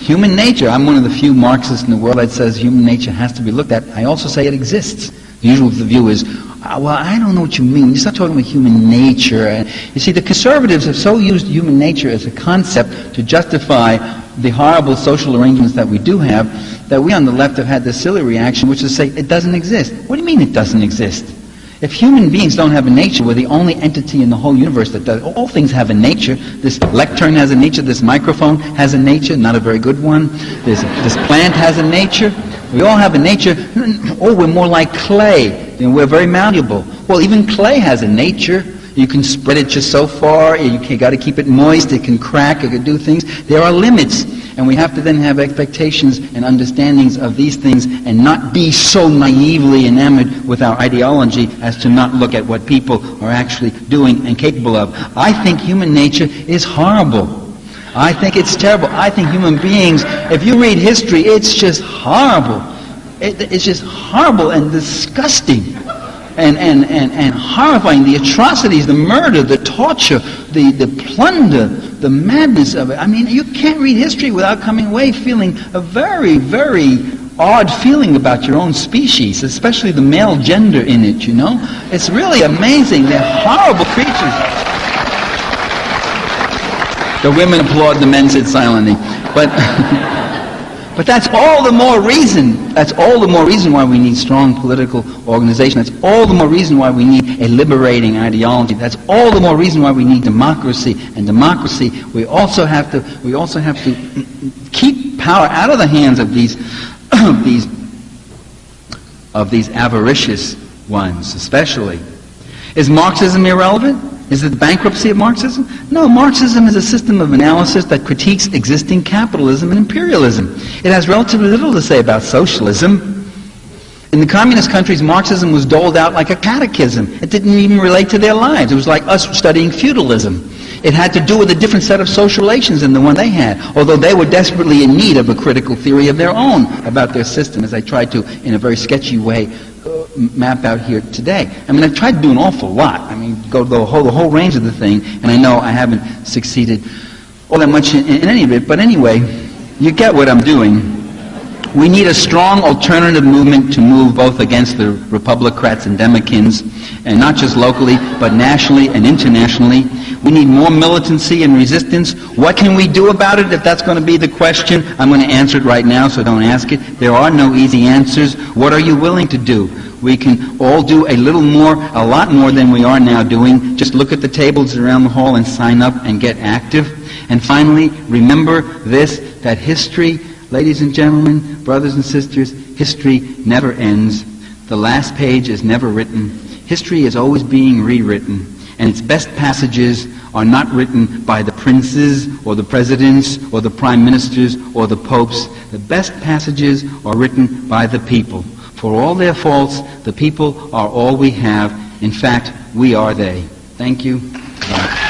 Human nature, I'm one of the few Marxists in the world that says human nature has to be looked at. I also say it exists. The usual view is, well, I don't know what you mean. You start talking about human nature. You see, the conservatives have so used human nature as a concept to justify the horrible social arrangements that we do have, that we on the left have had this silly reaction, which is to say, it doesn't exist. What do you mean it doesn't exist? If human beings don't have a nature, we're the only entity in the whole universe that does. All things have a nature. This lectern has a nature. This microphone has a nature, not a very good one. This plant has a nature. We all have a nature. Oh, we're more like clay. We're very malleable. Well, even clay has a nature. You can spread it just so far. You got to keep it moist. It can crack. It can do things. There are limits. And we have to then have expectations and understandings of these things and not be so naively enamored with our ideology as to not look at what people are actually doing and capable of. I think human nature is horrible. I think it's terrible. I think human beings, if you read history, it's just horrible. It's just horrible and disgusting. And horrifying, the atrocities, the murder, the torture, the plunder, the madness of it. I mean, you can't read history without coming away feeling a very, very odd feeling about your own species, especially the male gender in it, you know? It's really amazing. They're horrible creatures. The women applaud, the men sit silently. But that's all the more reason. That's all the more reason why we need strong political organization. That's all the more reason why we need a liberating ideology. That's all the more reason why we need democracy. And democracy, we also have to keep power out of the hands of these avaricious ones, especially. Is Marxism irrelevant? Is it the bankruptcy of Marxism? No, Marxism is a system of analysis that critiques existing capitalism and imperialism. It has relatively little to say about socialism. In the communist countries, Marxism was doled out like a catechism. It didn't even relate to their lives. It was like us studying feudalism. It had to do with a different set of social relations than the one they had, although they were desperately in need of a critical theory of their own about their system, as I tried to, in a very sketchy way, map out here today. I mean, I've tried to do an awful lot. I mean, go the whole range of the thing, and I know I haven't succeeded all that much in any of it, but anyway, you get what I'm doing. We need a strong alternative movement to move both against the Republicrats and Demokins, and not just locally, but nationally and internationally. We need more militancy and resistance. What can we do about it, if that's going to be the question? I'm going to answer it right now, so don't ask it. There are no easy answers. What are you willing to do? We can all do a little more, a lot more than we are now doing. Just look at the tables around the hall and sign up and get active. And finally, remember this, that history, ladies and gentlemen, brothers and sisters, history never ends. The last page is never written. History is always being rewritten. And its best passages are not written by the princes or the presidents or the prime ministers or the popes. The best passages are written by the people. For all their faults, the people are all we have. In fact, we are they. Thank you. Bye.